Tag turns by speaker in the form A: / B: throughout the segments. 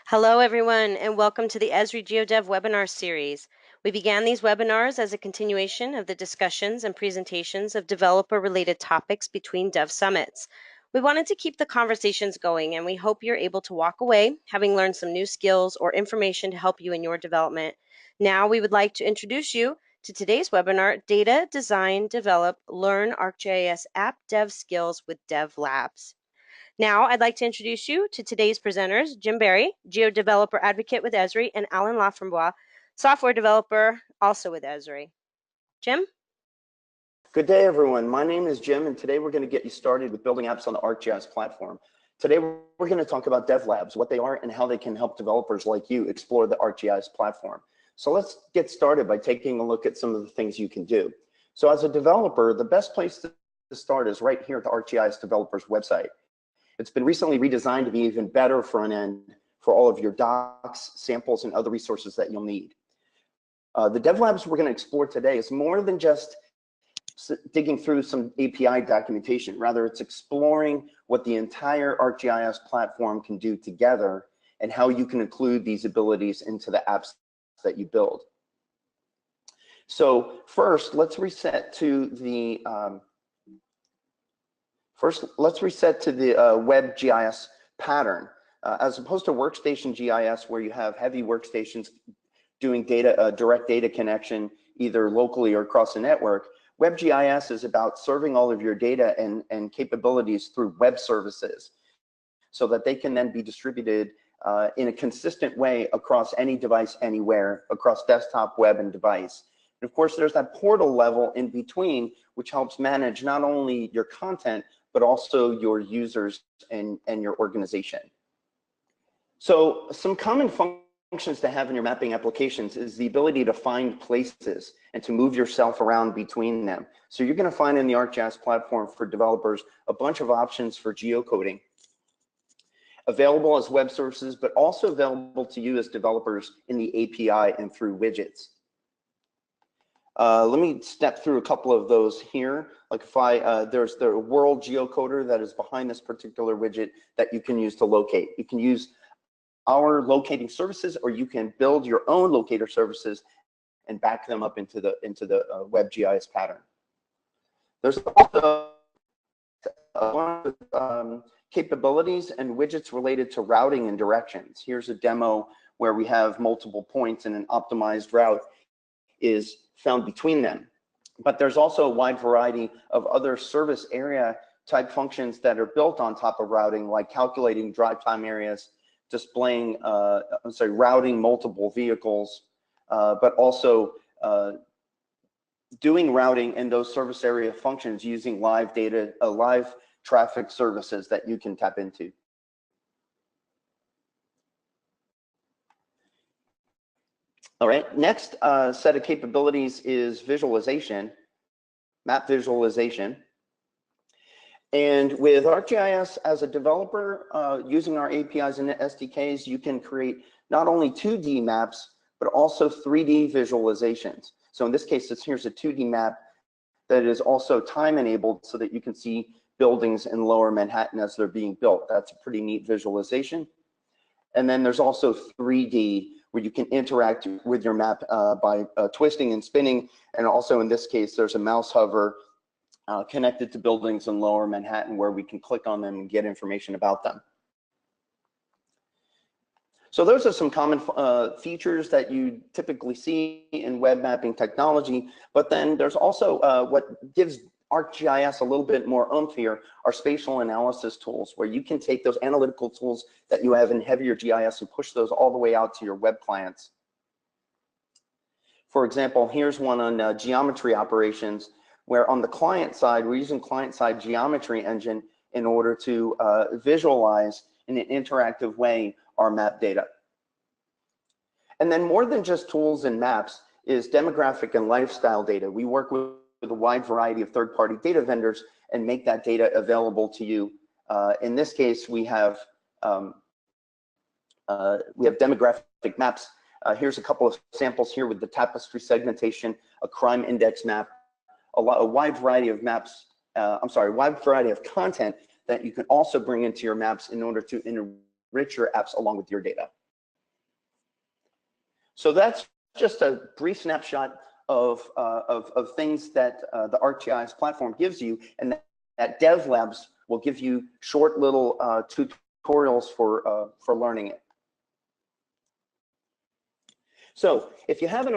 A: Hello, everyone, and welcome to the Esri GeoDev webinar series. We began these webinars as a continuation of the discussions and presentations of developer-related topics between Dev Summits. We wanted to keep the conversations going, and we hope you're able to walk away having learned some new skills or information to help you in your development. Now, we would like to introduce you to today's webinar, Data, Design, Develop, Learn ArcGIS App Dev Skills with DevLabs. Now, I'd like to introduce you to today's presenters, Jim Barry, Geo Developer Advocate with Esri, and Alan Laframbois, Software Developer, also with Esri. Jim?
B: Good day, everyone. My name is Jim, and today we're going to get you started with building apps on the ArcGIS platform. Today, we're going to talk about DevLabs, what they are, and how they can help developers like you explore the ArcGIS platform. So let's get started by taking a look at some of the things you can do. So as a developer, the best place to start is right here at the ArcGIS developers website. It's been recently redesigned to be even better front end for all of your docs, samples, and other resources that you'll need. The DevLabs we're going to explore today is more than just digging through some API documentation. Rather, it's exploring what the entire ArcGIS platform can do together and how you can include these abilities into the apps that you build. So first, let's reset to the WebGIS pattern. As opposed to workstation GIS, where you have heavy workstations doing direct data connection, either locally or across the network, WebGIS is about serving all of your data and capabilities through web services so that they can then be distributed in a consistent way across any device, anywhere, across desktop, web, and device. And of course, there's that portal level in between, which helps manage not only your content, but also your users and your organization. So some common functions to have in your mapping applications is the ability to find places and to move yourself around between them. So you're going to find in the ArcGIS platform for developers a bunch of options for geocoding, available as web services, but also available to you as developers in the API and through widgets. Let me step through a couple of those here. Like if there's the world geocoder that is behind this particular widget that you can use to locate. You can use our locating services, or you can build your own locator services and back them up into the WebGIS pattern. There's also capabilities and widgets related to routing and directions. Here's a demo where we have multiple points and an optimized route is found between them. But there's also a wide variety of other service area type functions that are built on top of routing, like calculating drive time areas, displaying, routing multiple vehicles, but also doing routing in those service area functions using live data, live traffic services that you can tap into. All right, next set of capabilities is visualization, map visualization. And with ArcGIS as a developer, using our APIs and SDKs, you can create not only 2D maps, but also 3D visualizations. So in this case, here's a 2D map that is also time enabled so that you can see buildings in Lower Manhattan as they're being built. That's a pretty neat visualization. And then there's also 3D, where you can interact with your map by twisting and spinning. And also in this case, there's a mouse hover connected to buildings in Lower Manhattan where we can click on them and get information about them. So those are some common features that you typically see in web mapping technology, but then there's also what gives ArcGIS a little bit more oomph here are spatial analysis tools, where you can take those analytical tools that you have in heavier GIS and push those all the way out to your web clients. For example, here's one on geometry operations, where on the client side, we're using client-side geometry engine in order to visualize in an interactive way our map data. And then more than just tools and maps is demographic and lifestyle data. We work with a wide variety of third-party data vendors and make that data available to you. In this case, we have demographic maps. Here's a couple of samples here with the tapestry segmentation, a crime index map, a wide variety of maps, wide variety of content that you can also bring into your maps in order to enrich your apps along with your data. So that's just a brief snapshot of things that the ArcGIS platform gives you, and that DevLabs will give you short little tutorials for learning it. So if you haven't,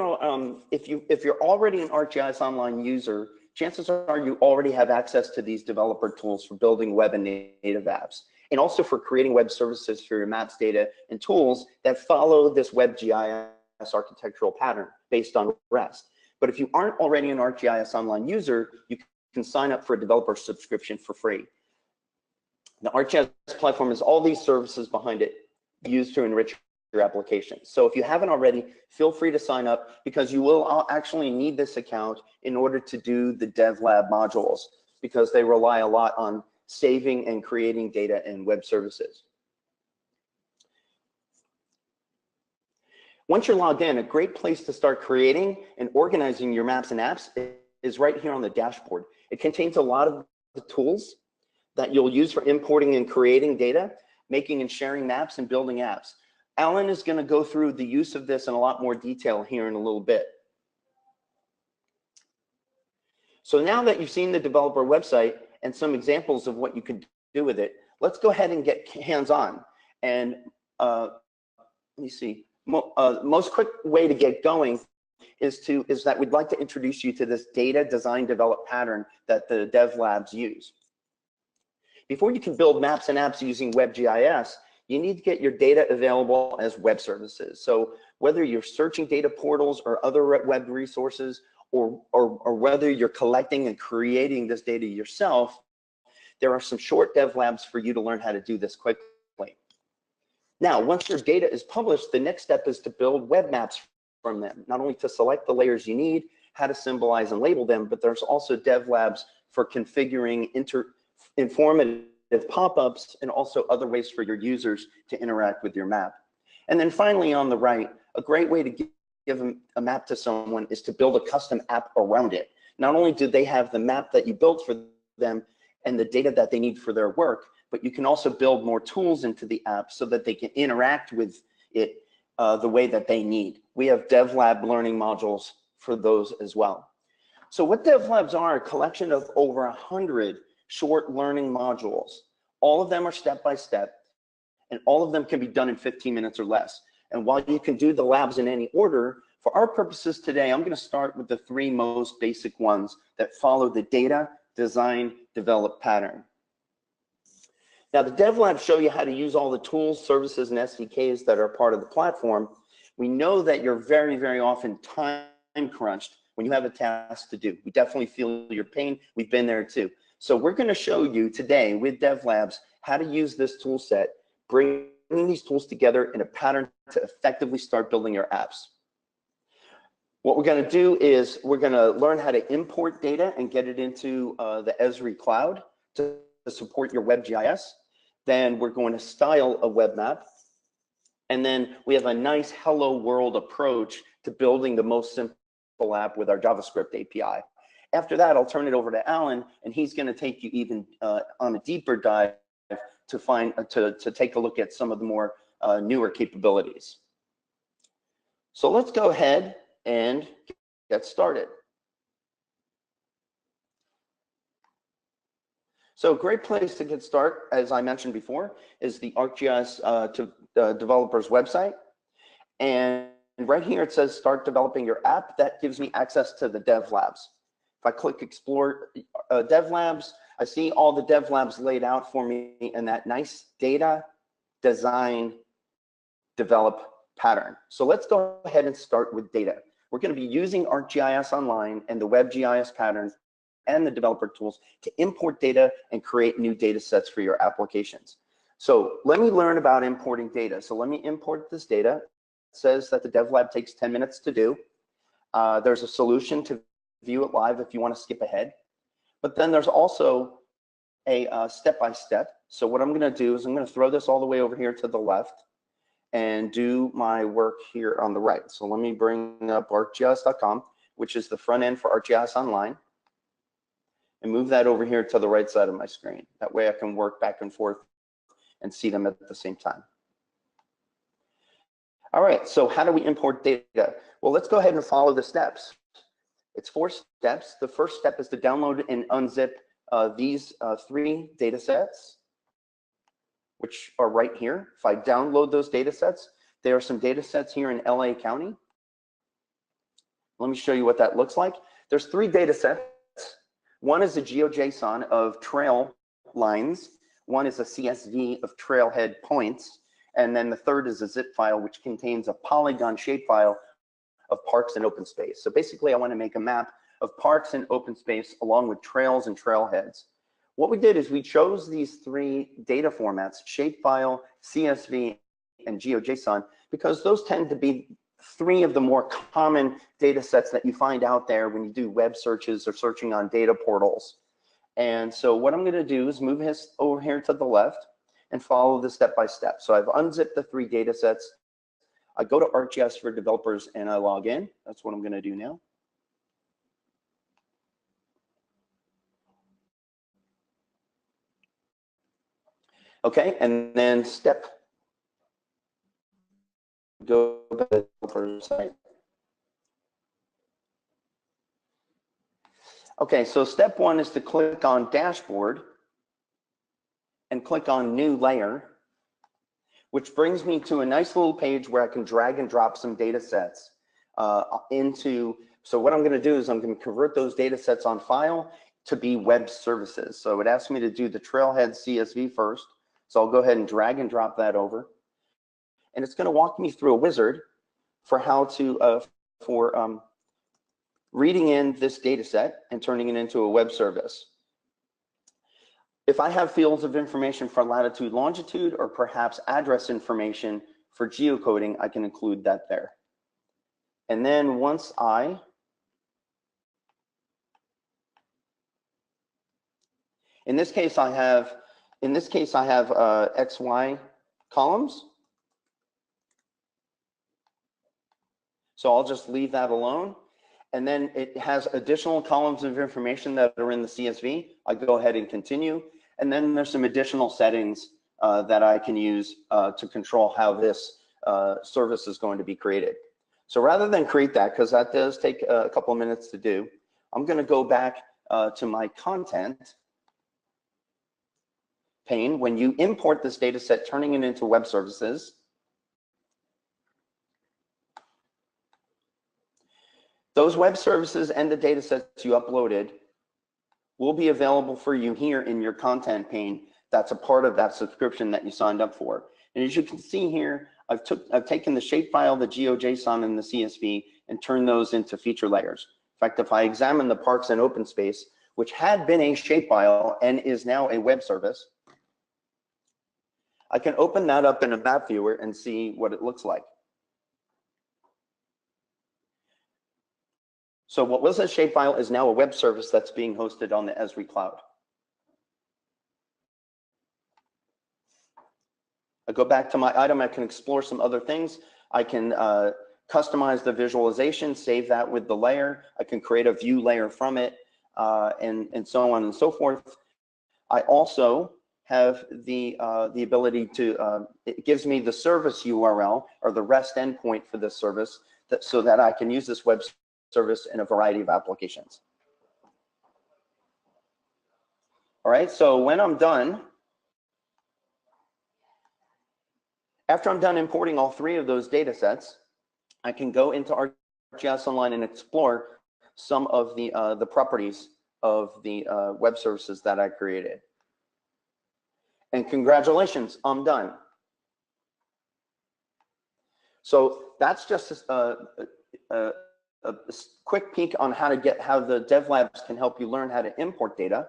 B: if you're already an ArcGIS Online user, chances are you already have access to these developer tools for building web and native apps, and also for creating web services for your maps, data, and tools that follow this WebGIS architectural pattern based on REST. But if you aren't already an ArcGIS Online user, you can sign up for a developer subscription for free. The ArcGIS platform has all these services behind it used to enrich your application. So if you haven't already, feel free to sign up, because you will actually need this account in order to do the DevLab modules, because they rely a lot on saving and creating data in web services. Once you're logged in, a great place to start creating and organizing your maps and apps is right here on the dashboard. It contains a lot of the tools that you'll use for importing and creating data, making and sharing maps, and building apps. Alan is going to go through the use of this in a lot more detail here in a little bit. So now that you've seen the developer website and some examples of what you could do with it, let's go ahead and get hands-on. And let me see. Most quick way to get going is that we'd like to introduce you to this data design develop pattern that the DevLabs use. Before you can build maps and apps using WebGIS, you need to get your data available as web services. So whether you're searching data portals or other web resources, or whether you're collecting and creating this data yourself, there are some short DevLabs for you to learn how to do this quickly. Now, once your data is published, the next step is to build web maps from them, not only to select the layers you need, how to symbolize and label them, but there's also DevLabs for configuring informative pop-ups and also other ways for your users to interact with your map. And then finally, on the right, a great way to give a map to someone is to build a custom app around it. Not only do they have the map that you built for them and the data that they need for their work, but you can also build more tools into the app so that they can interact with it the way that they need. We have DevLab learning modules for those as well. So what DevLabs are a collection of over 100 short learning modules. All of them are step-by-step, and all of them can be done in 15 minutes or less. And while you can do the labs in any order, for our purposes today, I'm going to start with the 3 most basic ones that follow the data, design, develop pattern. Now, the DevLabs show you how to use all the tools, services, and SDKs that are part of the platform. We know that you're very, very often time crunched when you have a task to do. We definitely feel your pain. We've been there too. So we're going to show you today with DevLabs how to use this tool set, bringing these tools together in a pattern to effectively start building your apps. What we're going to do is we're going to learn how to import data and get it into the Esri cloud to support your WebGIS. Then we're going to style a web map. And then we have a nice hello world approach to building the most simple app with our JavaScript API. After that, I'll turn it over to Alan, and he's going to take you even on a deeper dive to take a look at some of the more newer capabilities. So let's go ahead and get started. So a great place to get started, as I mentioned before, is the ArcGIS developers website. And right here it says start developing your app. That gives me access to the DevLabs. If I click explore DevLabs, I see all the DevLabs laid out for me in that nice data, design, develop pattern. So let's go ahead and start with data. We're going to be using ArcGIS Online and the WebGIS pattern and the developer tools to import data and create new data sets for your applications. So let me learn about importing data. So let me import this data. It says that the DevLab takes 10 minutes to do. There's a solution to view it live if you want to skip ahead. But then there's also a step-by-step. So what I'm going to do is I'm going to throw this all the way over here to the left and do my work here on the right. So let me bring up arcgis.com, which is the front end for ArcGIS Online, and move that over here to the right side of my screen. That way I can work back and forth and see them at the same time. All right, so how do we import data? Well, let's go ahead and follow the steps. It's 4 steps. The first step is to download and unzip these 3 data sets, which are right here. If I download those data sets, there are some data sets here in LA County. Let me show you what that looks like. There's 3 data sets. One is a GeoJSON of trail lines. One is a CSV of trailhead points. And then the third is a zip file, which contains a polygon shapefile of parks and open space. So basically, I want to make a map of parks and open space along with trails and trailheads. What we did is we chose these 3 data formats, shapefile, CSV, and GeoJSON, because those tend to be 3 of the more common data sets that you find out there when you do web searches or searching on data portals. And so what I'm going to do is move this over here to the left and follow the step by step. So I've unzipped the 3 data sets. I go to ArcGIS for developers and I log in. That's what I'm going to do now. Okay, and then go to the developer site. Okay, so step 1 is to click on dashboard and click on new layer, which brings me to a nice little page where I can drag and drop some data sets into. So what I'm going to do is I'm going to convert those data sets on file to be web services. So it asks me to do the trailhead CSV first. So I'll go ahead and drag and drop that over. And it's going to walk me through a wizard for how to, reading in this data set and turning it into a web service. If I have fields of information for latitude, longitude, or perhaps address information for geocoding, I can include that there. And then once in this case I have XY columns. So I'll just leave that alone. And then it has additional columns of information that are in the CSV. I go ahead and continue. And then there's some additional settings that I can use to control how this service is going to be created. So rather than create that, because that does take a couple of minutes to do, I'm going to go back to my content pane. When you import this data set, turning it into web services, those web services and the data sets you uploaded will be available for you here in your content pane. That's a part of that subscription that you signed up for. And as you can see here, I've taken the shapefile, the GeoJSON, and the CSV and turned those into feature layers. In fact, if I examine the parks and open space, which had been a shapefile and is now a web service, I can open that up in a map viewer and see what it looks like. So what was a shapefile is now a web service that's being hosted on the Esri cloud. I go back to my item, I can explore some other things. I can customize the visualization, save that with the layer. I can create a view layer from it, and so on and so forth. I also have the ability to, it gives me the service URL or the REST endpoint for this service so that I can use this web service in a variety of applications. All right, so when I'm done, after I'm done importing all 3 of those data sets, I can go into ArcGIS Online and explore some of the properties of the web services that I created. And congratulations, I'm done. So that's just a quick peek on how the DevLabs can help you learn how to import data.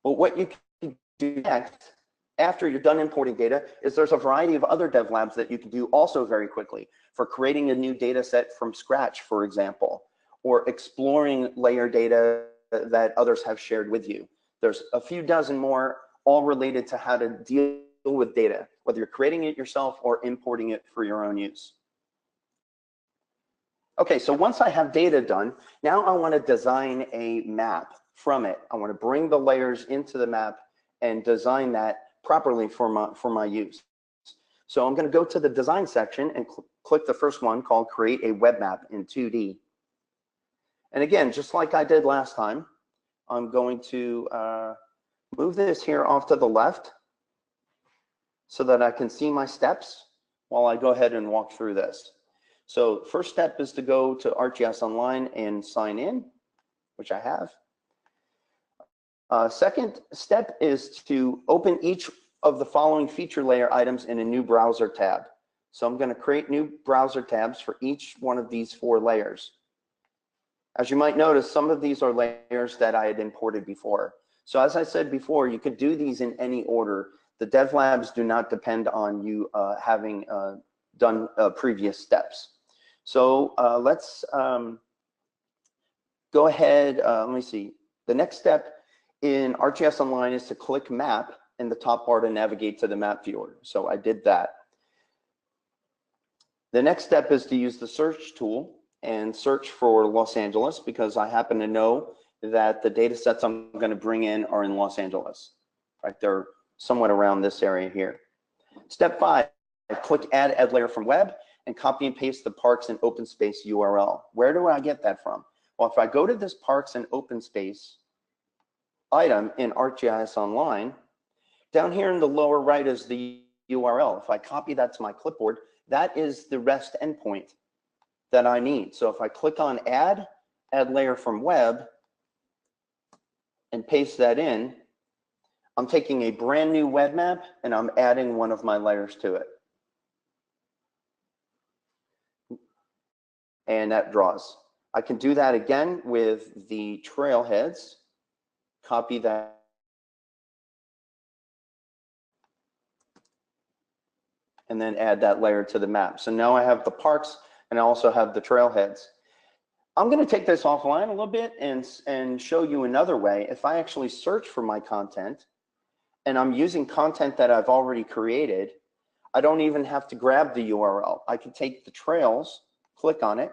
B: But what you can do next, after you're done importing data, is there's a variety of other DevLabs that you can do also very quickly for creating a new data set from scratch, for example, or exploring layer data that others have shared with you. There's a few dozen more, all related to how to deal with data, whether you're creating it yourself or importing it for your own use. Okay, so once I have data done, now I want to design a map from it. I want to bring the layers into the map and design that properly for my use. So I'm going to go to the design section and click the first one called Create a Web Map in 2D. And again, just like I did last time, I'm going to move this here off to the left so that I can see my steps while I go ahead and walk through this. So first step is to go to ArcGIS Online and sign in, which I have. Second step is to open each of the following feature layer items in a new browser tab. So I'm going to create new browser tabs for each one of these 4 layers. As you might notice, some of these are layers that I had imported before. So as I said before, you could do these in any order. The DevLabs do not depend on you having done previous steps. So let's go ahead. Let me see. The next step in ArcGIS Online is to click Map in the top bar to navigate to the map viewer. So I did that. The next step is to use the search tool and search for Los Angeles, because I happen to know that the data sets I'm going to bring in are in Los Angeles. Right, they're somewhat around this area here. Step 5, click Add Layer from Web and copy and paste the Parks and Open Space URL. Where do I get that from? Well, if I go to this Parks and Open Space item in ArcGIS Online, down here in the lower right is the URL. If I copy that to my clipboard, that is the REST endpoint that I need. So if I click on Add Layer from Web and paste that in, I'm taking a brand new web map and I'm adding one of my layers to it. And that draws. I can do that again with the trailheads. Copy that. And then add that layer to the map. So now I have the parks and I also have the trailheads. I'm going to take this offline a little bit and show you another way. If I actually search for my content and I'm using content that I've already created, I don't even have to grab the URL. I can take the trails, click on it,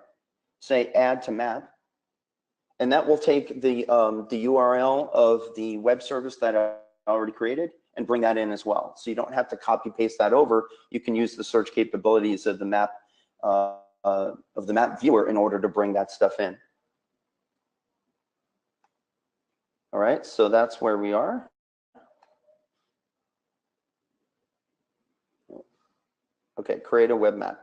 B: say add to map, and that will take the URL of the web service that I already created and bring that in as well. So you don't have to copy paste that over. You can use the search capabilities of the map viewer in order to bring that stuff in. All right, so that's where we are. Okay, create a web map.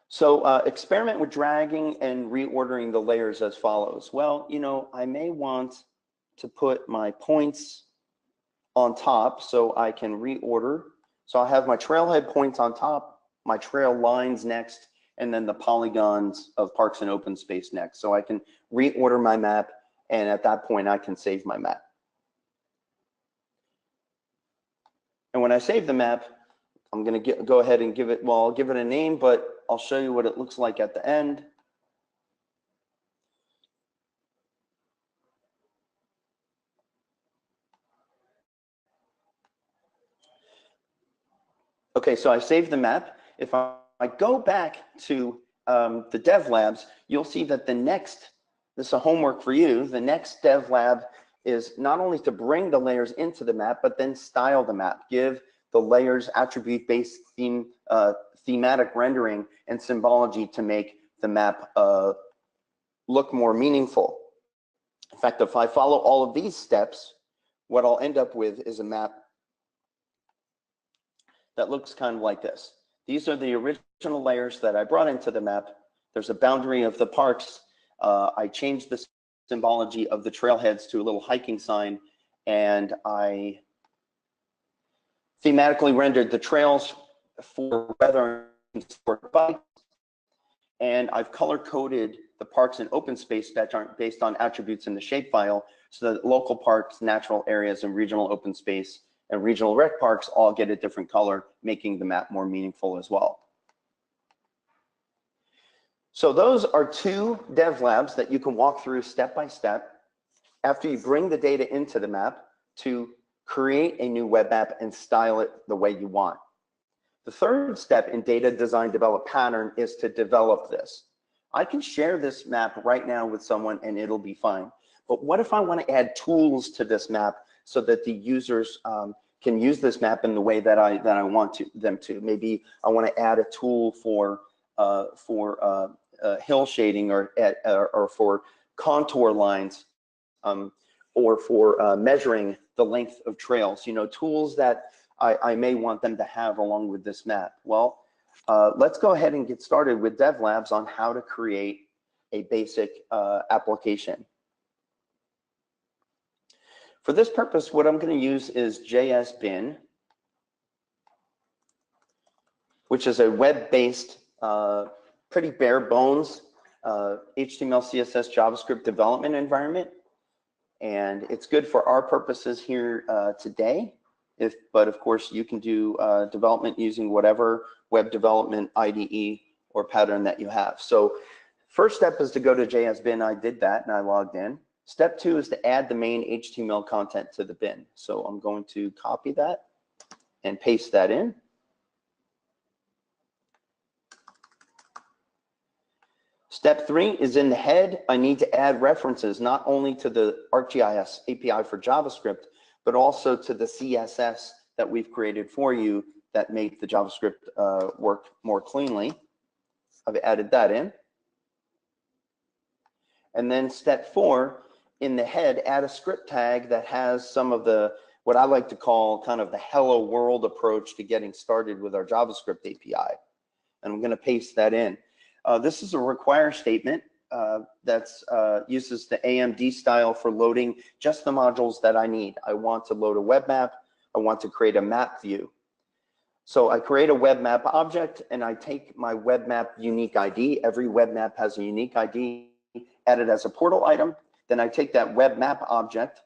B: So experiment with dragging and reordering the layers as follows. Well, you know, I may want to put my points on top so I can reorder. So I have my trailhead points on top, my trail lines next, and then the polygons of parks and open space next. So I can reorder my map, and at that point I can save my map. And when I save the map, I'm going to go ahead and give it, well, I'll give it a name, but I'll show you what it looks like at the end. Okay, so I saved the map. If I go back to the DevLabs, you'll see that the next, this is a homework for you, the next DevLab is not only to bring the layers into the map, but then style the map, give the layers attribute-based thematic rendering and symbology to make the map look more meaningful. In fact, if I follow all of these steps, what I'll end up with is a map that looks kind of like this. These are the original layers that I brought into the map. There's a boundary of the parks. I changed the symbology of the trailheads to a little hiking sign, and I thematically rendered the trails for weather and sport bikes, and I've color-coded the parks and open space that aren't based on attributes in the shapefile, so that local parks, natural areas, and regional open space and regional rec parks all get a different color, making the map more meaningful as well. So those are 2 DevLabs that you can walk through step by step after you bring the data into the map to create a new web app and style it the way you want. The third step in data design develop pattern is to develop this. I can share this map right now with someone and it'll be fine. But what if I want to add tools to this map so that the users can use this map in the way that I want them to. Maybe I want to add a tool for hill shading or for contour lines, or for measuring the length of trails. You know, tools that I may want them to have along with this map. Well, let's go ahead and get started with DevLabs on how to create a basic application. For this purpose, what I'm going to use is JSBin, which is a web-based, pretty bare bones HTML, CSS, JavaScript development environment. And it's good for our purposes here today. But of course, you can do development using whatever web development IDE or pattern that you have. So first step is to go to JSBin. I did that and I logged in. Step 2 is to add the main HTML content to the bin. So I'm going to copy that and paste that in. Step 3 is in the head. I need to add references not only to the ArcGIS API for JavaScript, but also to the CSS that we've created for you that make the JavaScript work more cleanly. I've added that in. And then step 4, in the head, add a script tag that has some of the, what I like to call kind of the hello world approach to getting started with our JavaScript API. And I'm going to paste that in. This is a require statement that uses the AMD style for loading just the modules that I need. I want to load a web map. I want to create a map view. So I create a web map object and I take my web map unique ID. Every web map has a unique ID, add it as a portal item. Then I take that web map object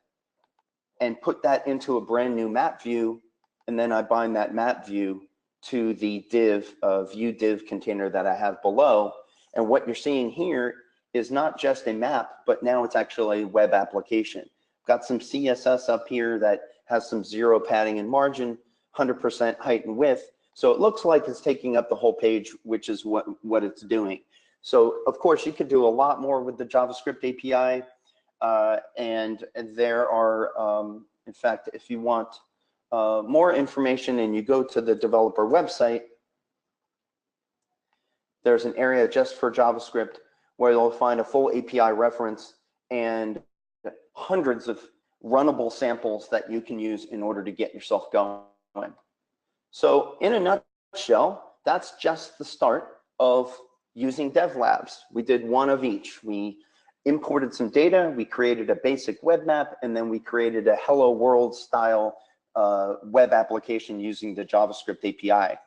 B: and put that into a brand new map view. And then I bind that map view to the div view div container that I have below. And what you're seeing here is not just a map, but now it's actually a web application. Got some CSS up here that has some 0 padding and margin, 100% height and width. So it looks like it's taking up the whole page, which is what it's doing. So of course you could do a lot more with the JavaScript API. And there are, in fact, if you want more information and you go to the developer website, there's an area just for JavaScript where you'll find a full API reference and hundreds of runnable samples that you can use in order to get yourself going. So in a nutshell, that's just the start of using DevLabs. We did one of each. We imported some data, we created a basic web map, and then we created a hello world style web application using the JavaScript API.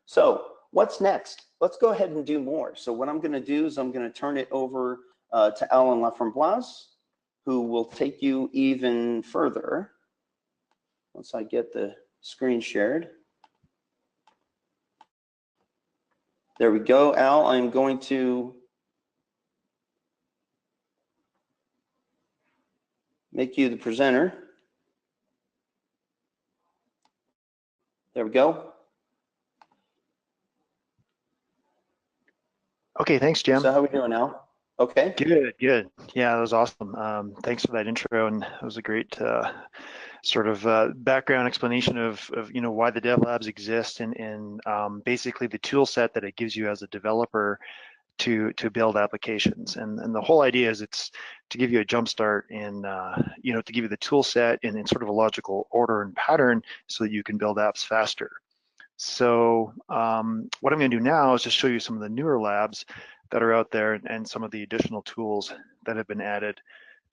B: So what's next? Let's go ahead and do more. So what I'm going to do is I'm going to turn it over to Alan Laframboise, who will take you even further once I get the screen shared. There we go, Al. I'm going to make you the presenter. There we go.
C: Okay, thanks, Jim.
B: So how are we doing now? Okay.
C: Good, good. Yeah, that was awesome. Thanks for that intro, and it was a great sort of background explanation of you know, why the DevLabs exist and basically the tool set that it gives you as a developer to build applications. And the whole idea is it's to give you a jump start in you know, to give you the tool set in sort of a logical order and pattern so that you can build apps faster. So what I'm going to do now is just show you some of the newer labs that are out there and some of the additional tools that have been added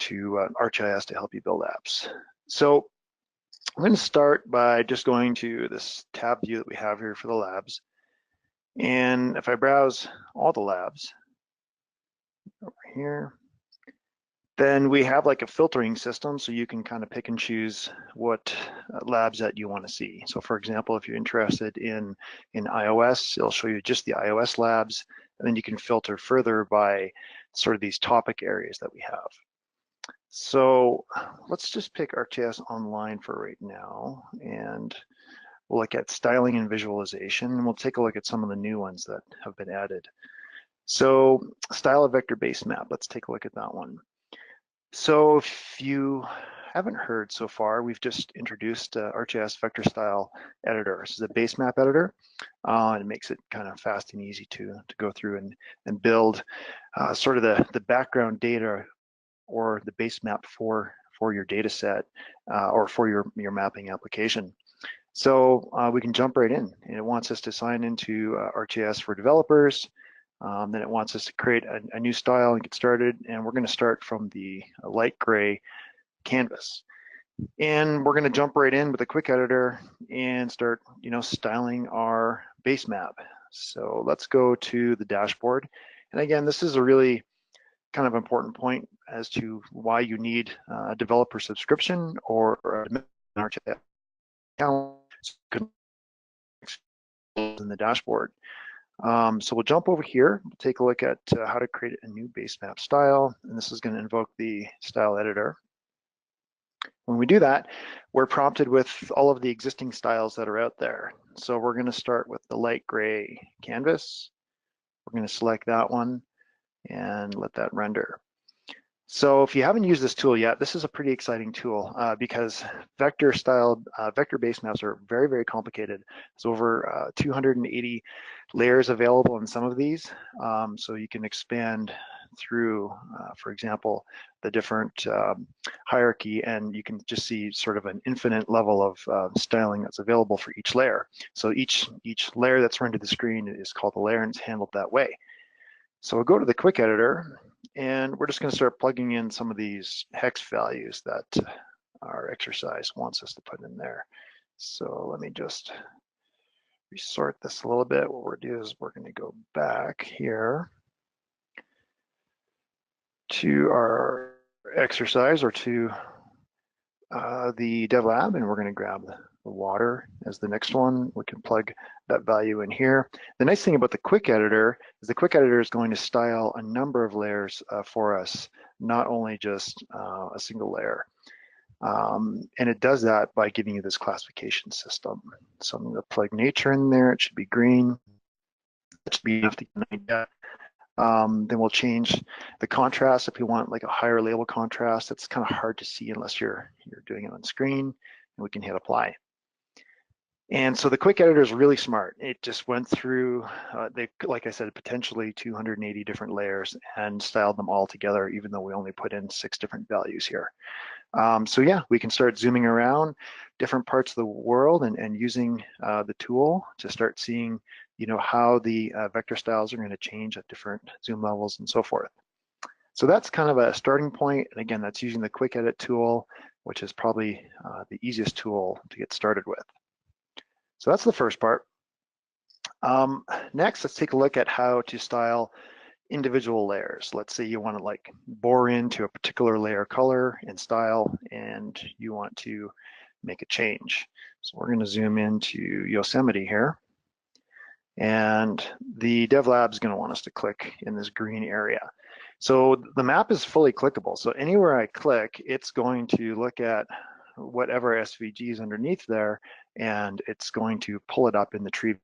C: to ArcGIS to help you build apps. So I'm going to start by just going to this tab view that we have here for the labs. And if I browse all the labs over here, then we have like a filtering system, so you can kind of pick and choose what labs that you want to see. So for example, if you're interested in iOS, it'll show you just the iOS labs, and then you can filter further by sort of these topic areas that we have. So let's just pick ArcGIS Online for right now, and we'll look at styling and visualization, and we'll take a look at some of the new ones that have been added. So style a vector-based map, let's take a look at that one. So if you haven't heard so far, we've just introduced ArcGIS Vector Style Editor. This is a base map editor, and it makes it kind of fast and easy to go through and build sort of the background data or the base map for your data set or for your mapping application. So we can jump right in, and it wants us to sign into ArcGIS for developers. Then it wants us to create a new style and get started, and we're going to start from the light gray canvas. And we're going to jump right in with a quick editor and start, styling our base map. So let's go to the dashboard. And again, this is a really kind of important point as to why you need a developer subscription or an ArcGIS account in the dashboard. So we'll jump over here, take a look at how to create a new base map style, and this is going to invoke the style editor. When we do that, we're prompted with all of the existing styles that are out there. So we're going to start with the light gray canvas. We're going to select that one and let that render. So if you haven't used this tool yet, this is a pretty exciting tool because vector base maps are very, very complicated. There's over 280 layers available in some of these. So you can expand through, for example, the different hierarchy, and you can just see sort of an infinite level of styling that's available for each layer. So each layer that's rendered to the screen is called a layer, and it's handled that way. So we'll go to the quick editor, and we're just going to start plugging in some of these hex values that our exercise wants us to put in there. So let me just resort this a little bit. What we're doing is we're going to go back here to our exercise or to the DevLab, and we're going to grab the water as the next one. We can plug that value in here. The nice thing about the quick editor is the quick editor is going to style a number of layers for us, not only just a single layer. And it does that by giving you this classification system. So I'm going to plug nature in there. It should be green. It should be enough to get an idea. Then we'll change the contrast if you want like a higher label contrast. It's kind of hard to see unless you're doing it on screen, and we can hit apply. And so the quick editor is really smart. It just went through, like I said, potentially 280 different layers and styled them all together, even though we only put in 6 different values here. So yeah, we can start zooming around different parts of the world and using the tool to start seeing, how the vector styles are going to change at different zoom levels and so forth. So that's kind of a starting point. And again, that's using the quick edit tool, which is probably the easiest tool to get started with. So that's the first part. Next, let's take a look at how to style individual layers. Let's say you want to like bore into a particular layer color and style, and you want to make a change. So we're going to zoom into Yosemite here. And the DevLab is going to want us to click in this green area. So the map is fully clickable. So anywhere I click, it's going to look at whatever SVG is underneath there, and it's going to pull it up in the tree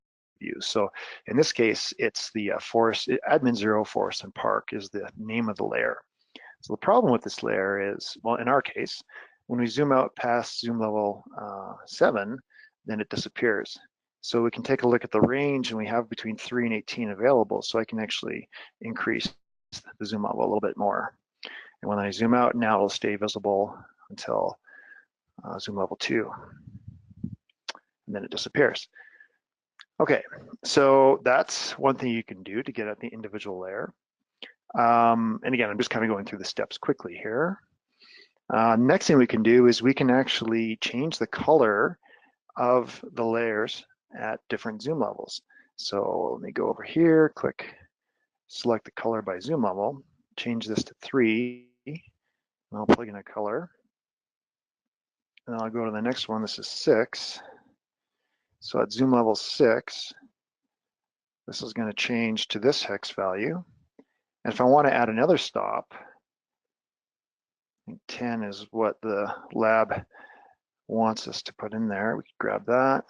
C: view. So in this case, it's the forest, admin 0 forest and park is the name of the layer. So the problem with this layer is, well, in our case, when we zoom out past zoom level 7, then it disappears. So we can take a look at the range, and we have between 3 and 18 available. So I can actually increase the zoom level a little bit more. And when I zoom out, now it'll stay visible until zoom level 2, and then it disappears. Okay, so that's one thing you can do to get at the individual layer. And again, I'm just kind of going through the steps quickly here. Next thing we can do is we can actually change the color of the layers at different zoom levels. So let me go over here, click, select the color by zoom level, change this to 3, and I'll plug in a color. And I'll go to the next one. This is 6. So at zoom level 6, this is going to change to this hex value. And if I want to add another stop, I think 10 is what the lab wants us to put in there. We can grab that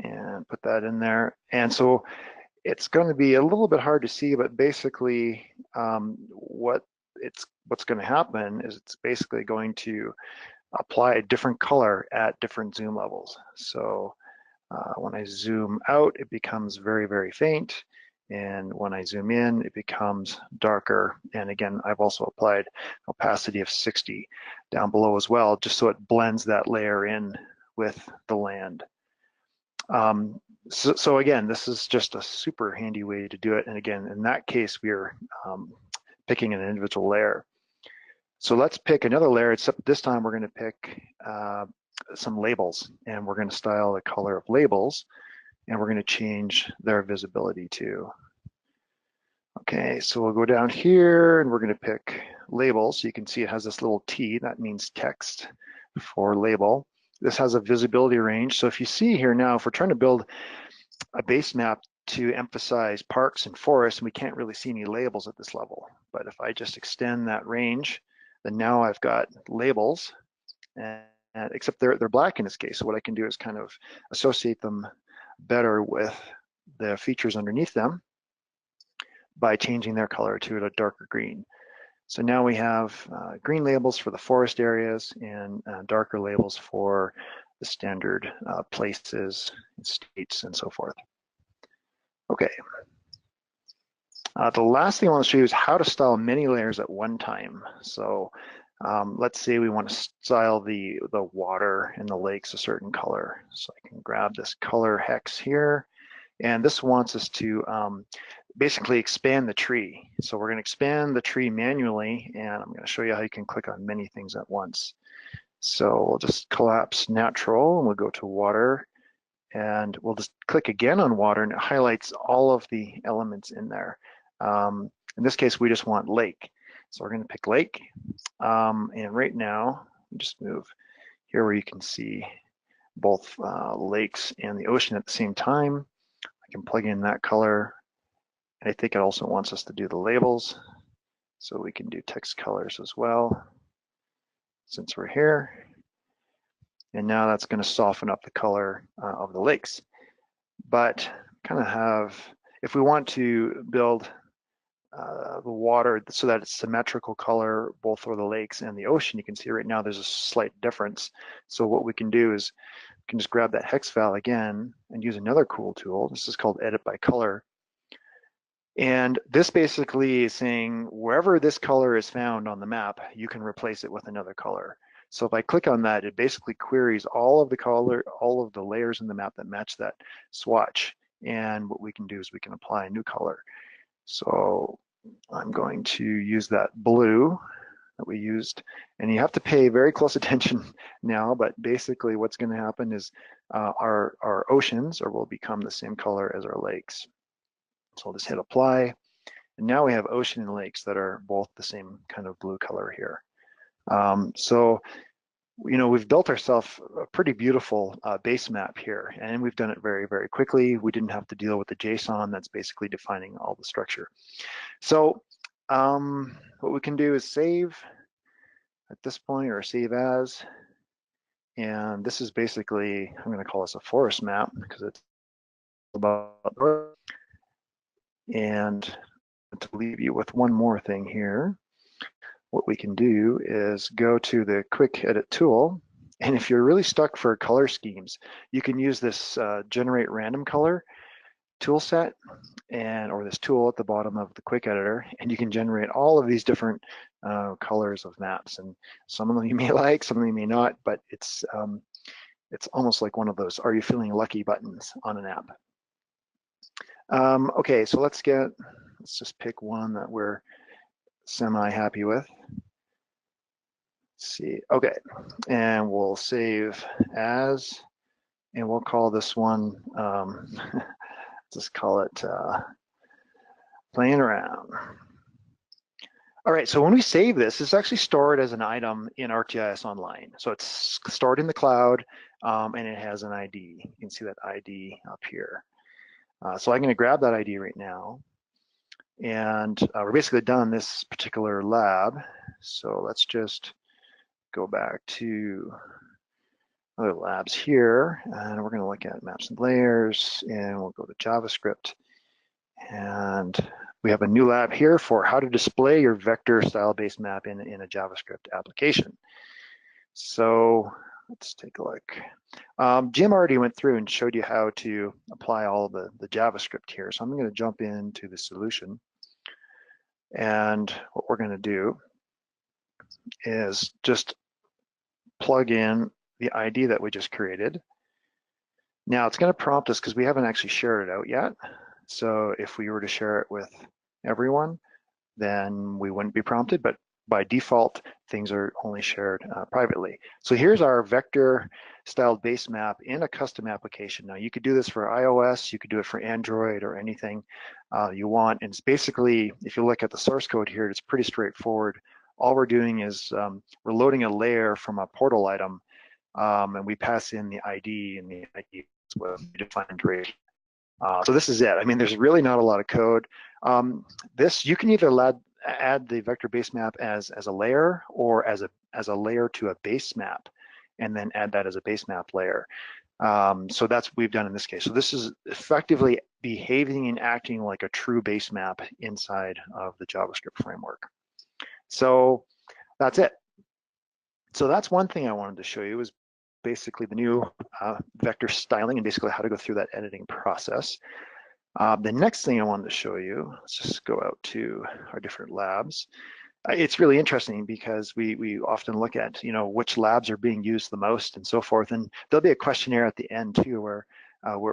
C: and put that in there. And so it's going to be a little bit hard to see, but basically what it's what's going to happen is it's basically going to apply a different color at different zoom levels. So when I zoom out, it becomes very, very faint. And when I zoom in, it becomes darker. And again, I've also applied opacity of 60 down below as well, just so it blends that layer in with the land. So again, this is just a super handy way to do it. And again, in that case, we're picking an individual layer. So let's pick another layer, except this time we're going to pick some labels, and we're going to style the color of labels, and we're going to change their visibility too. Okay, so we'll go down here and we're going to pick labels. So you can see it has this little T, that means text for label. This has a visibility range. So if you see here now, if we're trying to build a base map to emphasize parks and forests, we can't really see any labels at this level. But if I just extend that range, then now I've got labels, and except they're black in this case. So what I can do is kind of associate them better with the features underneath them by changing their color to a darker green. So now we have green labels for the forest areas and darker labels for the standard places, states, and so forth. Okay. The last thing I want to show you is how to style many layers at one time. So let's say we want to style the water and the lakes a certain color. So I can grab this color hex here, and this wants us to basically expand the tree. So we're going to expand the tree manually, and I'm going to show you how you can click on many things at once. So we'll just collapse natural, and we'll go to water, and we'll just click again on water, and it highlights all of the elements in there. In this case, we just want lake. So we're going to pick lake. And right now, just move here where you can see both lakes and the ocean at the same time. I can plug in that color. And I think it also wants us to do the labels. So we can do text colors as well, since we're here. And now that's going to soften up the color of the lakes. But kind of have, if we want to build the water so that it's symmetrical color both for the lakes and the ocean, you can see right now there's a slight difference. So what we can do is we can just grab that hex file again and use another cool tool. This is called Edit by Color. And this basically is saying wherever this color is found on the map, you can replace it with another color. So if I click on that, it basically queries all of the layers in the map that match that swatch. And what we can do is we can apply a new color. So I'm going to use that blue that we used, and you have to pay very close attention now, but basically what's going to happen is our oceans will become the same color as our lakes. So I'll just hit apply, and now we have ocean and lakes that are both the same kind of blue color here. So we've built ourselves a pretty beautiful base map here, and we've done it very, very quickly. We didn't have to deal with the JSON that's basically defining all the structure. So what we can do is save at this point, or save as, and this is basically, I'm going to call this a forest map because it's about, and to leave you with one more thing here, what we can do is go to the quick edit tool, and if you're really stuck for color schemes, you can use this generate random color tool set, or this tool at the bottom of the quick editor, and you can generate all of these different colors of maps, and some of them you may like, some of them you may not, but it's almost like one of those "Are you feeling lucky?" buttons on an app. Okay, so let's just pick one that we're semi-happy with. Let's see, okay, and we'll save as, and we'll call this one, just call it playing around. All right, so when we save this, it's actually stored as an item in ArcGIS Online. So it's stored in the cloud, and it has an ID. You can see that ID up here. So I'm going to grab that ID right now, and we're basically done this particular lab. So let's just go back to other labs here, and we're going to look at maps and layers, and we'll go to JavaScript, and we have a new lab here for how to display your vector style-based map in a JavaScript application. So let's take a look. Jim already went through and showed you how to apply all the JavaScript here. So I'm going to jump into the solution. And what we're going to do is just plug in the ID that we just created. Now it's going to prompt us because we haven't actually shared it out yet. So if we were to share it with everyone, then we wouldn't be prompted, but by default, things are only shared privately. So here's our vector styled base map in a custom application. Now you could do this for iOS, you could do it for Android or anything you want. And it's basically, if you look at the source code here, it's pretty straightforward. All we're doing is we're loading a layer from a portal item and we pass in the ID, and the ID is what we define duration. So this is it. I mean, there's really not a lot of code. This, you can either add the vector base map as a layer or as a layer to a base map, and then add that as a base map layer. So that's what we've done in this case. So this is effectively behaving and acting like a true base map inside of the JavaScript framework. So that's it. So that's one thing I wanted to show you, is basically the new vector styling and basically how to go through that editing process. The next thing I wanted to show you, let's just go out to our different labs. It's really interesting because we often look at, you know, which labs are being used the most and so forth. And there'll be a questionnaire at the end too, where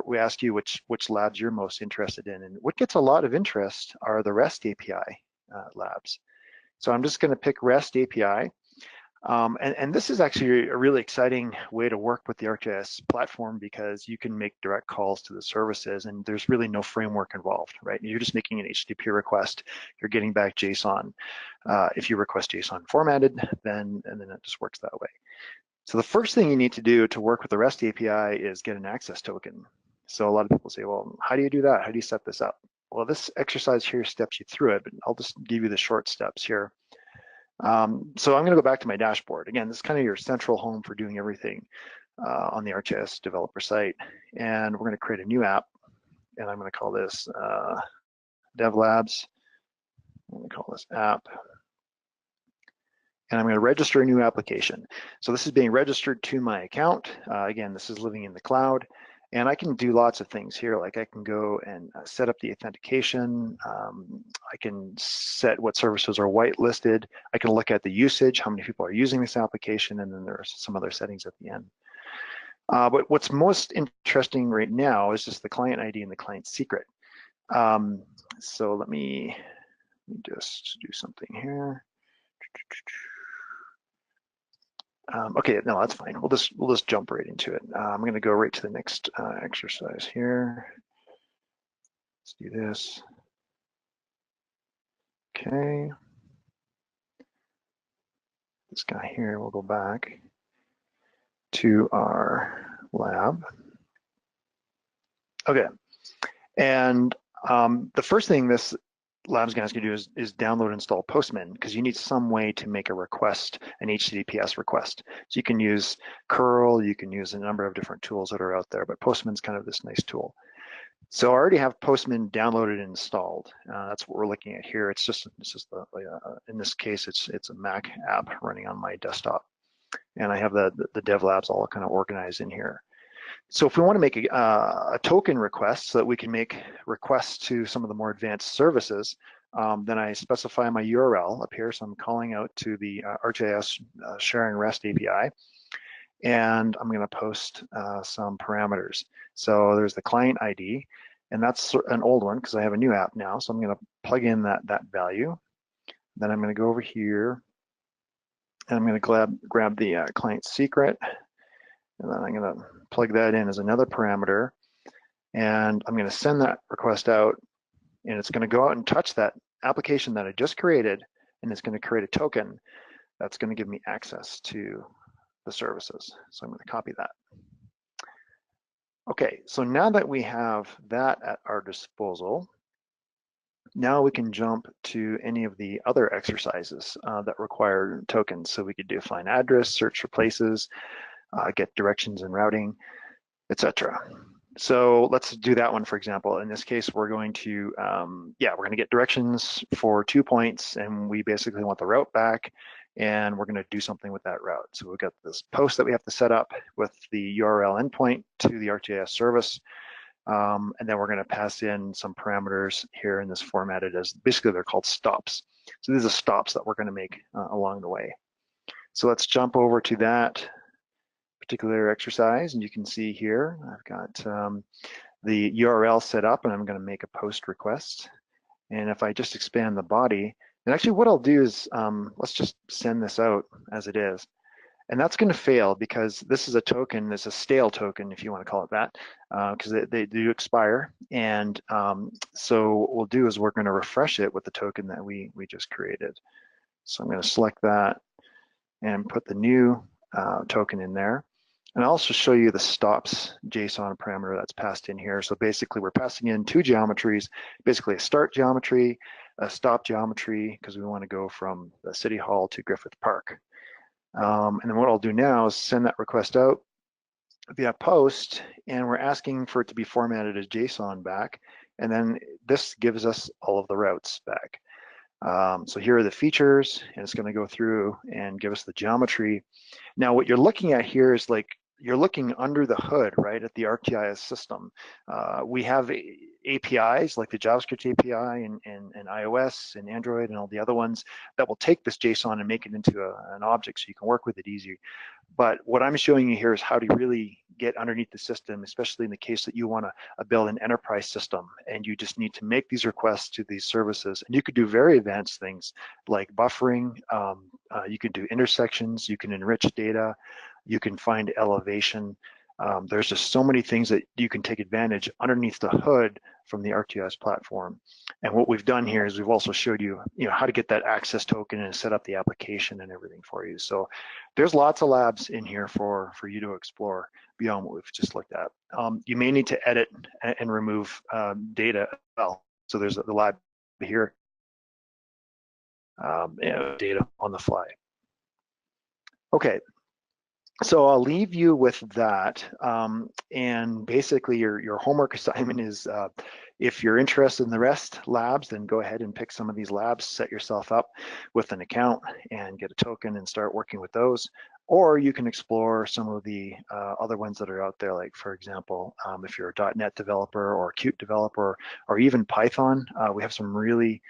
C: we ask you which labs you're most interested in. And what gets a lot of interest are the REST API labs. So I'm just going to pick REST API. And this is actually a really exciting way to work with the ArcGIS platform, because you can make direct calls to the services and there's really no framework involved, right? You're just making an HTTP request, you're getting back JSON. If you request JSON formatted, then it just works that way. So the first thing you need to do to work with the REST API is get an access token. So a lot of people say, well, how do you do that? How do you set this up? Well, this exercise here steps you through it, but I'll just give you the short steps here. So I'm going to go back to my dashboard. Again, this is kind of your central home for doing everything on the ArcGIS developer site. And we're going to create a new app, and I'm going to call this DevLabs. I'm going to call this app. And I'm going to register a new application. So this is being registered to my account. Again, this is living in the cloud. And I can do lots of things here, like I can go and set up the authentication. I can set what services are whitelisted. I can look at the usage, how many people are using this application, and then there's some other settings at the end. But what's most interesting right now is just the client ID and the client secret. So let me just do something here. Okay, no, that's fine. We'll just jump right into it. I'm going to go right to the next exercise here. Let's do this. Okay. This guy here, we'll go back to our lab. Okay, and the first thing this lab's going to ask you to do is download and install Postman, because you need some way to make a request, an HTTPS request. So you can use curl, you can use a number of different tools that are out there, but Postman's kind of this nice tool. So I already have Postman downloaded and installed. That's what we're looking at here. It's just in this case, it's a Mac app running on my desktop, and I have the DevLabs all kind of organized in here. So if we want to make a token request so that we can make requests to some of the more advanced services, then I specify my URL up here. So I'm calling out to the ArcGIS sharing REST API, and I'm going to post some parameters. So there's the client ID, and that's an old one because I have a new app now. So I'm going to plug in that value. Then I'm going to go over here, and I'm going to grab the client secret. And then I'm going to plug that in as another parameter. And I'm going to send that request out. And it's going to go out and touch that application that I just created. And it's going to create a token that's going to give me access to the services. So I'm going to copy that. Okay, so now that we have that at our disposal, now we can jump to any of the other exercises that require tokens. So we could do find address, search for places, get directions and routing, etc. So let's do that one, for example. In this case, we're going to, we're going to get directions for 2 points, and we basically want the route back, and we're going to do something with that route. So we've got this post that we have to set up with the URL endpoint to the ArcGIS service, and then we're going to pass in some parameters here in this formatted as, basically they're called stops. So these are stops that we're going to make along the way. So let's jump over to that particular exercise, and you can see here I've got the URL set up, and I'm going to make a post request. And if I just expand the body, and actually what I'll do is let's just send this out as it is. And that's going to fail because this is a token, it's a stale token, if you want to call it that, because they do expire. And so what we'll do is we're going to refresh it with the token that we just created. So I'm going to select that and put the new token in there. And I'll also show you the stops JSON parameter that's passed in here. So basically we're passing in 2 geometries, basically a start geometry, a stop geometry, because we want to go from the City Hall to Griffith Park. And then what I'll do now is send that request out via post, and we're asking for it to be formatted as JSON back. And then this gives us all of the routes back. So here are the features, and it's going to go through and give us the geometry. Now, what you're looking at here is like, you're looking under the hood, right, at the ArcGIS system. We have APIs like the JavaScript API and iOS and Android and all the other ones that will take this JSON and make it into an object so you can work with it easier. But what I'm showing you here is how to really get underneath the system, especially in the case that you want to build an enterprise system and you just need to make these requests to these services. And you could do very advanced things like buffering, you can do intersections, you can enrich data, you can find elevation. There's just so many things that you can take advantage underneath the hood from the ArcGIS platform. And what we've done here is we've also showed you, how to get that access token and set up the application and everything for you. So there's lots of labs in here for you to explore beyond what we've just looked at. You may need to edit and remove data as well. So there's the lab here, data on the fly. Okay. So I'll leave you with that, and basically your homework assignment is, if you're interested in the rest labs, then go ahead and pick some of these labs, set yourself up with an account and get a token and start working with those. Or you can explore some of the other ones that are out there, like for example, if you're a .NET developer or Qt developer, or even Python, we have some really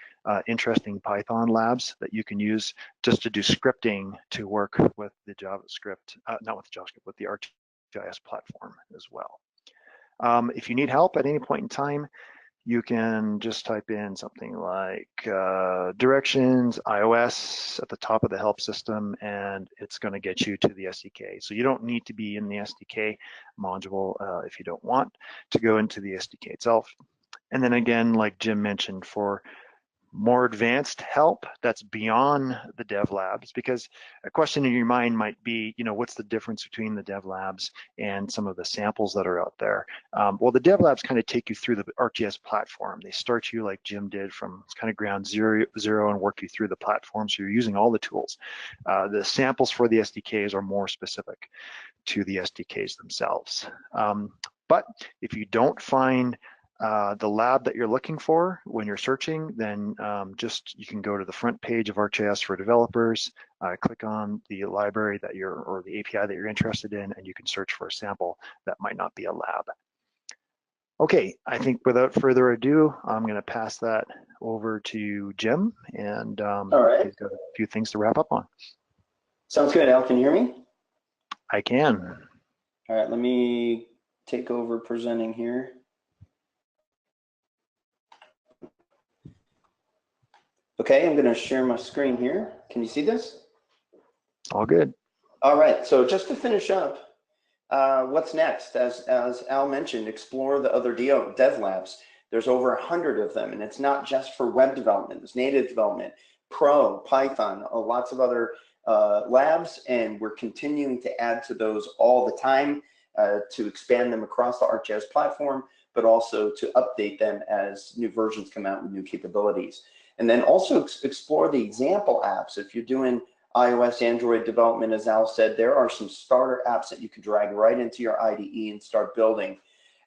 C: interesting Python labs that you can use just to do scripting to work with the JavaScript, not with the JavaScript, with the ArcGIS platform as well. If you need help at any point in time, you can just type in something like directions, iOS at the top of the help system, and it's going to get you to the SDK. So you don't need to be in the SDK module if you don't want to go into the SDK itself. And then again, like Jim mentioned, for more advanced help that's beyond the DevLabs, because a question in your mind might be, what's the difference between the DevLabs and some of the samples that are out there? Well, the DevLabs kind of take you through the ArcGIS platform. They start you like Jim did from kind of ground zero and work you through the platform. So you're using all the tools. The samples for the SDKs are more specific to the SDKs themselves. But if you don't find the lab that you're looking for when you're searching, then you can go to the front page of ArcGIS for developers, click on the library or the API that you're interested in, and you can search for a sample that might not be a lab. Okay, I think without further ado, I'm going to pass that over to Jim, and
B: All right.
C: he's got a few things to wrap up on.
B: Sounds good. Al, can you hear me?
C: I can.
B: All right, let me take over presenting here. Okay, I'm going to share my screen here. Can you see this?
C: All good.
B: All right, so just to finish up, what's next? As Al mentioned, explore the other dev labs. There's over 100 of them, and it's not just for web development. There's native development, Pro, Python, lots of other labs, and we're continuing to add to those all the time to expand them across the ArcGIS platform, but also to update them as new versions come out with new capabilities. And then also explore the example apps. If you're doing iOS, Android development, as Al said, there are some starter apps that you can drag right into your IDE and start building.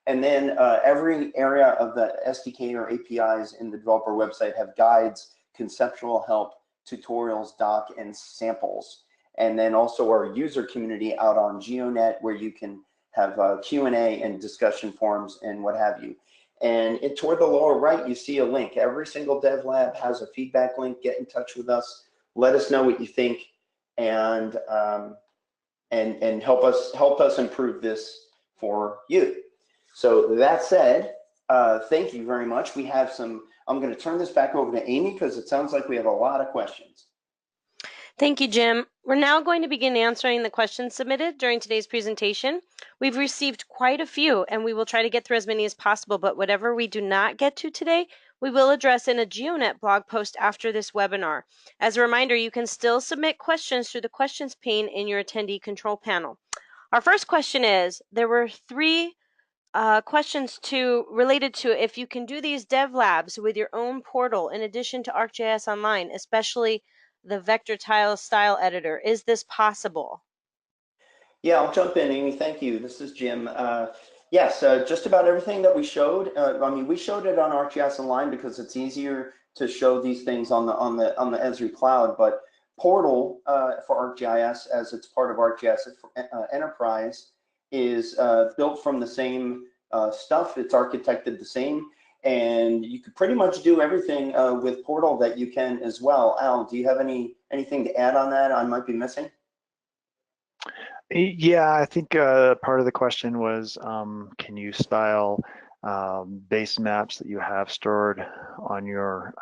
B: And then every area of the SDK or APIs in the developer website have guides, conceptual help, tutorials, doc, and samples. And then also our user community out on GeoNet, where you can have Q&A and discussion forums and what have you. And toward the lower right, you see a link. Every single dev lab has a feedback link. Get in touch with us. Let us know what you think, and help us improve this for you. So that said, thank you very much. We have some. I'm going to turn this back over to Amy because it sounds like we have a lot of questions.
A: Thank you, Jim. We're now going to begin answering the questions submitted during today's presentation. We've received quite a few, and we will try to get through as many as possible, but whatever we do not get to today, we will address in a GeoNet blog post after this webinar. As a reminder, you can still submit questions through the questions pane in your attendee control panel. Our first question is, there were three questions related to if you can do these dev labs with your own portal in addition to ArcGIS Online, especially the vector tile style editor. Is this possible?
B: Yeah, I'll jump in, Amy. Thank you. This is Jim. Yes, just about everything that we showed. I mean, we showed it on ArcGIS Online because it's easier to show these things on the Esri cloud. But Portal for ArcGIS, as it's part of ArcGIS Enterprise, is built from the same stuff. It's architected the same, and you could pretty much do everything with Portal that you can as well. Al, do you have anything to add on that I might be missing?
C: Yeah, I think part of the question was, can you style base maps that you have stored on your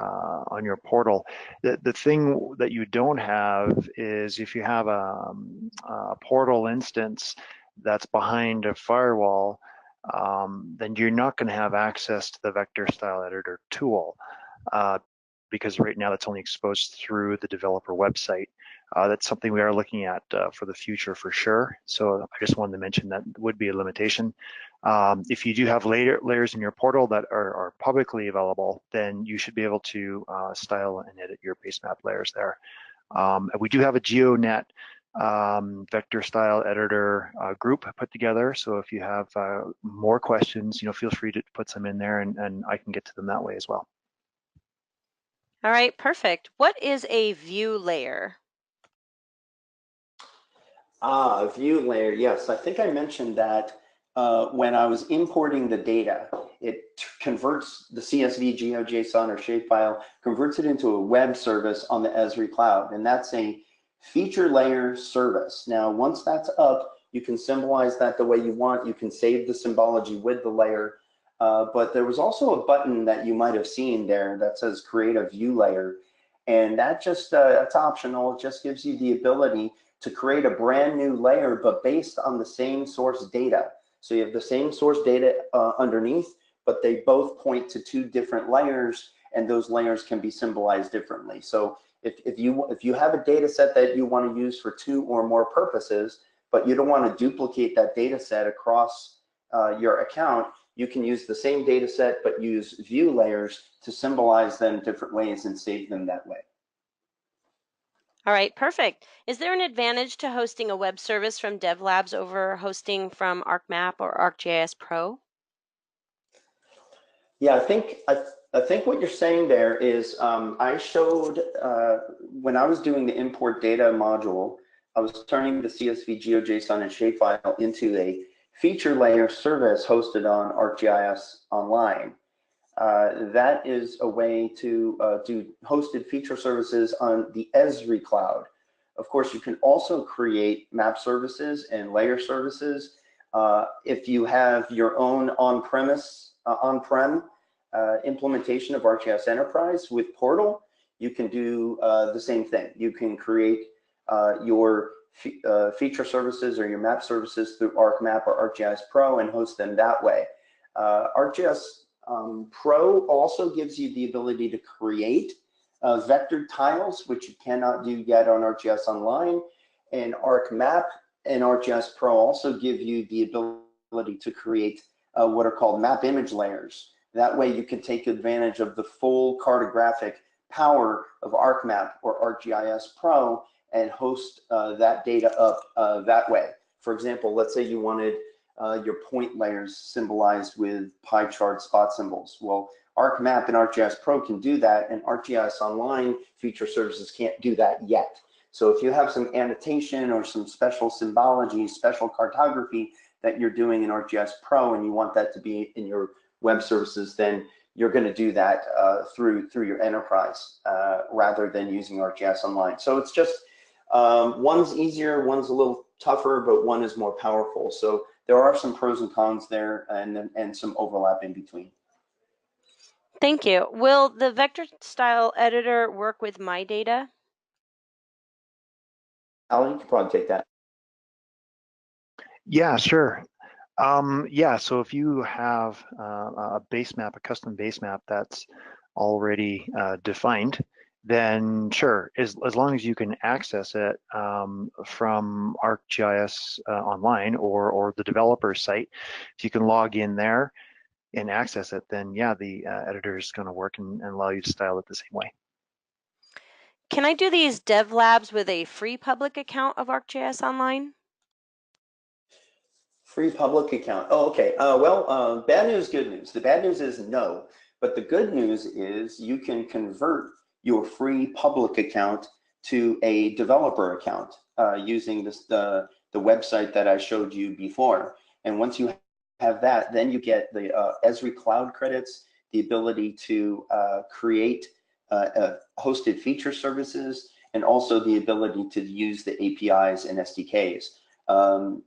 C: portal? The thing that you don't have is if you have a portal instance that's behind a firewall, then you're not going to have access to the vector style editor tool because right now that's only exposed through the developer website. That's something we are looking at for the future for sure. So I just wanted to mention that would be a limitation. If you do have layers in your portal that are publicly available, then you should be able to style and edit your base map layers there. We do have a GeoNet vector style editor group put together. So if you have more questions, feel free to put some in there, and I can get to them that way as well.
A: All right, perfect. What is a view layer?
B: View layer, yes. I think I mentioned that when I was importing the data, it converts the CSV, GeoJSON, or shapefile, converts it into a web service on the Esri cloud, and that's a feature layer service. Now, once that's up, you can symbolize that the way you want. You can save the symbology with the layer, but there was also a button that you might have seen there that says create a view layer, and that just, that's optional. It just gives you the ability to create a brand new layer, but based on the same source data. So you have the same source data underneath, but they both point to two different layers, and those layers can be symbolized differently. So if you have a data set that you want to use for two or more purposes, but you don't want to duplicate that data set across your account, you can use the same data set, but use view layers to symbolize them different ways and save them that way.
A: All right, perfect. Is there an advantage to hosting a web service from DevLabs over hosting from ArcMap or ArcGIS Pro?
B: Yeah, I think what you're saying there is I showed when I was doing the import data module, I was turning the CSV, GeoJSON, and shapefile into a feature layer service hosted on ArcGIS Online. That is a way to do hosted feature services on the Esri cloud. Of course, you can also create map services and layer services. If you have your own on-prem implementation of ArcGIS Enterprise with Portal, you can do the same thing. You can create your feature services or your map services through ArcMap or ArcGIS Pro and host them that way. ArcGIS Pro also gives you the ability to create vectored tiles, which you cannot do yet on ArcGIS Online, and ArcMap and ArcGIS Pro also give you the ability to create what are called map image layers. That way you can take advantage of the full cartographic power of ArcMap or ArcGIS Pro and host that data up that way. For example, let's say you wanted your point layers symbolized with pie chart spot symbols. Well, ArcMap and ArcGIS Pro can do that, and ArcGIS Online feature services can't do that yet. So if you have some annotation or some special symbology, special cartography that you're doing in ArcGIS Pro and you want that to be in your web services, then you're going to do that through your enterprise rather than using ArcGIS Online. So it's just one's easier, one's a little tougher, but one is more powerful. So there are some pros and cons there, and some overlap in between.
A: Thank you. Will the vector style editor work with my data?
B: Alan, you could probably take that.
C: Yeah, sure. Yeah, so if you have a base map, a custom base map that's already defined, then sure, as long as you can access it from ArcGIS Online or the developer site, if you can log in there and access it, then yeah, the editor is going to work and allow you to style it the same way.
A: Can I do these DevLabs with a free public account of ArcGIS Online?
B: Free public account. Oh, okay. Bad news, good news. The bad news is no, but the good news is you can convert your free public account to a developer account using the website that I showed you before. And once you have that, then you get the Esri Cloud credits, the ability to create hosted feature services, and also the ability to use the APIs and SDKs.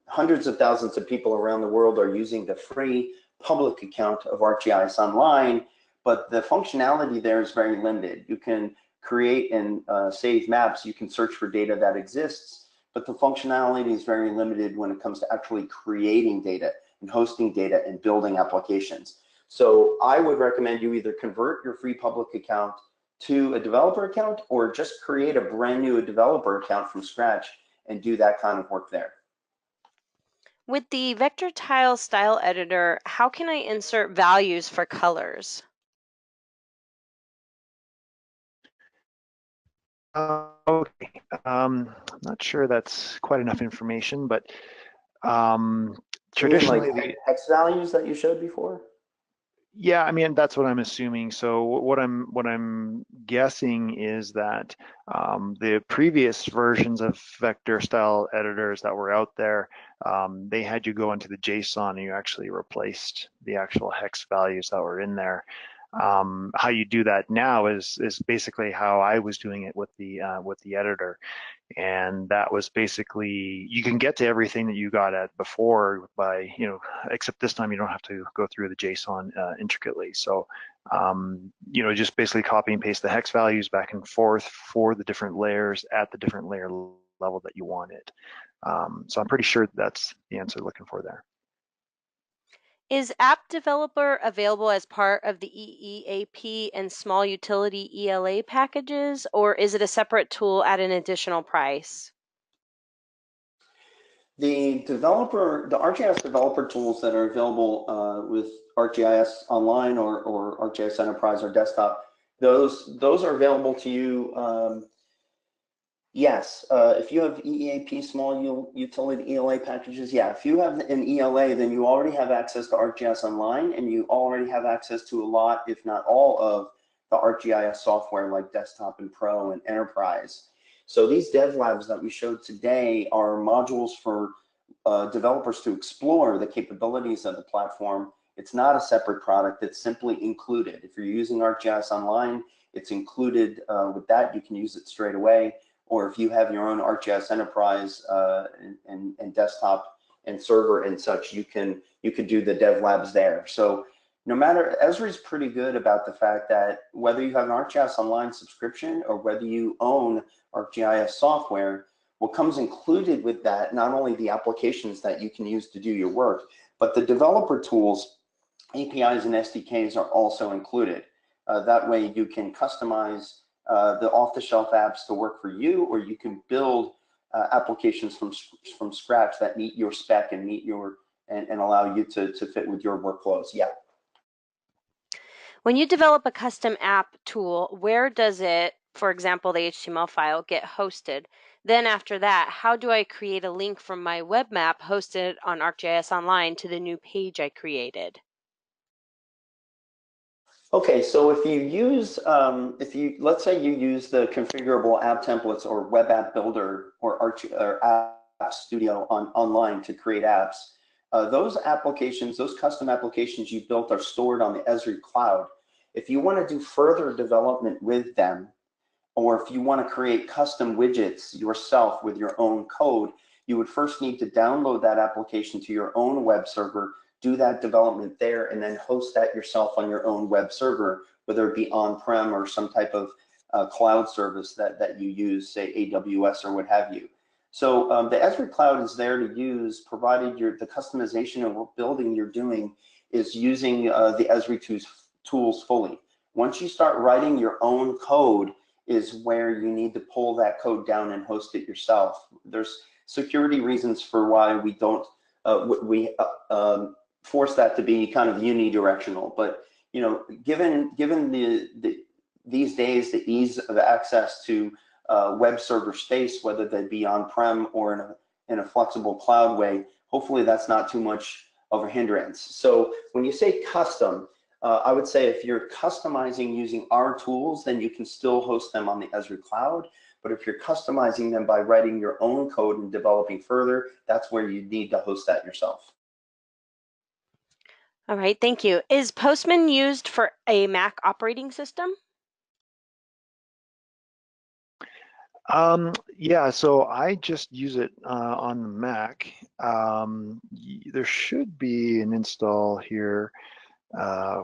B: Hundreds of thousands of people around the world are using the free public account of ArcGIS Online, but the functionality there is very limited. You can create and save maps, you can search for data that exists, but the functionality is very limited when it comes to actually creating data and hosting data and building applications. So I would recommend you either convert your free public account to a developer account or just create a brand new developer account from scratch and do that kind of work there.
A: With the vector tile style editor, how can I insert values for colors?
C: Okay, I'm not sure that's quite enough information, but traditionally,
B: like hex values that you showed before?
C: yeah, I mean that's what I'm assuming. So what I'm guessing is that the previous versions of vector style editors that were out there, they had you go into the JSON and you actually replaced the actual hex values that were in there. How you do that now is basically how I was doing it with the editor. And that was basically, you can get to everything that you got at before by, except this time you don't have to go through the JSON intricately. So, just basically copy and paste the hex values back and forth for the different layers at the different layer level that you want it. So I'm pretty sure that's the answer looking for there.
A: Is App Developer available as part of the EEAP and small utility ELA packages, or is it a separate tool at an additional price?
B: The ArcGIS developer tools that are available with ArcGIS Online or ArcGIS Enterprise or Desktop, those are available to you. Yes, if you have EEAP small utility ELA packages, yeah. If you have an ELA, then you already have access to ArcGIS Online, and you already have access to a lot, if not all, of the ArcGIS software like Desktop and Pro and Enterprise. So these DevLabs that we showed today are modules for developers to explore the capabilities of the platform. It's not a separate product, it's simply included. If you're using ArcGIS Online, it's included with that. You can use it straight away. Or if you have your own ArcGIS Enterprise and desktop and server and such, you can do the DevLabs there. So no matter, Esri's pretty good about the fact that whether you have an ArcGIS Online subscription or whether you own ArcGIS software, what comes included with that, not only the applications that you can use to do your work, but the developer tools, APIs and SDKs are also included. That way you can customize the off-the-shelf apps to work for you, or you can build applications from scratch that meet your spec and meet your and allow you to fit with your workflows. Yeah.
A: When you develop a custom app tool, where does it, for example, the HTML file, get hosted? Then after that, how do I create a link from my web map hosted on ArcGIS Online to the new page I created?
B: Okay, so if you use, let's say you use the configurable app templates or web app builder or App Studio online to create apps, those applications, those custom applications you built are stored on the Esri cloud. If you want to do further development with them, or if you want to create custom widgets yourself with your own code, you would first need to download that application to your own web server, do that development there, and then host that yourself on your own web server, whether it be on-prem or some type of cloud service that you use, say AWS or what have you. So the Esri Cloud is there to use, provided the customization and building you're doing is using the Esri tools fully. Once you start writing your own code is where you need to pull that code down and host it yourself. There's security reasons for why we don't force that to be kind of unidirectional. But you know, given these days the ease of access to web server space, whether they be on-prem or in a flexible cloud way, hopefully that's not too much of a hindrance. So when you say custom, I would say if you're customizing using our tools, then you can still host them on the Esri Cloud. But if you're customizing them by writing your own code and developing further, that's where you need to host that yourself.
A: All right, thank you. Is Postman used for a Mac operating system?
C: Yeah, so I just use it on the Mac. There should be an install here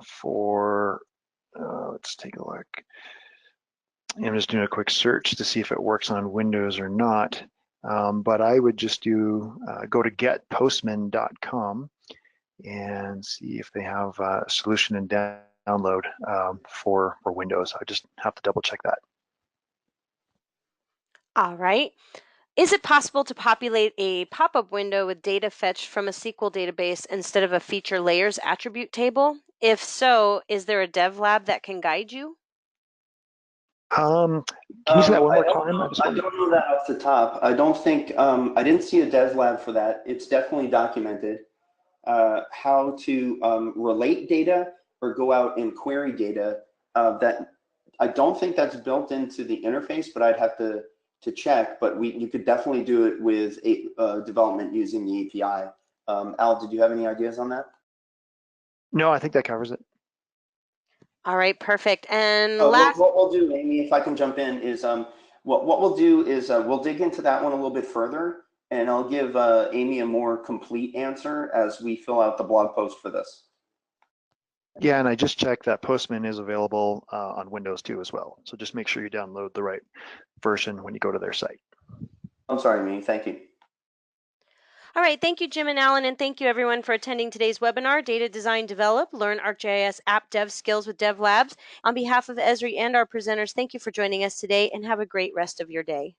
C: for, let's take a look. I'm just doing a quick search to see if it works on Windows or not. But I would just go to getpostman.com and see if they have a solution and download for Windows. I just have to double check that.
A: All right. Is it possible to populate a pop-up window with data fetched from a SQL database instead of a feature layers attribute table? If so, is there a dev lab that can guide you?
C: Can you say that one more time?
B: I don't know that off the top. I don't think, I didn't see a dev lab for that. It's definitely documented. How to relate data or go out and query data, that I don't think that's built into the interface, but I'd have to check. But you could definitely do it with development using the API. Al, did you have any ideas on that?
C: No, I think that covers it.
A: All right, perfect. And
B: what we'll do, Amy, if I can jump in, is what we'll do is we'll dig into that one a little bit further, and I'll give Amy a more complete answer as we fill out the blog post for this.
C: Yeah, and I just checked that Postman is available on Windows too as well. So just make sure you download the right version when you go to their site.
B: I'm sorry, Amy. Thank you.
A: All right, thank you, Jim and Alan, and thank you everyone for attending today's webinar, Data Design Develop, Learn ArcGIS App Dev Skills with DevLabs. On behalf of Esri and our presenters, thank you for joining us today and have a great rest of your day.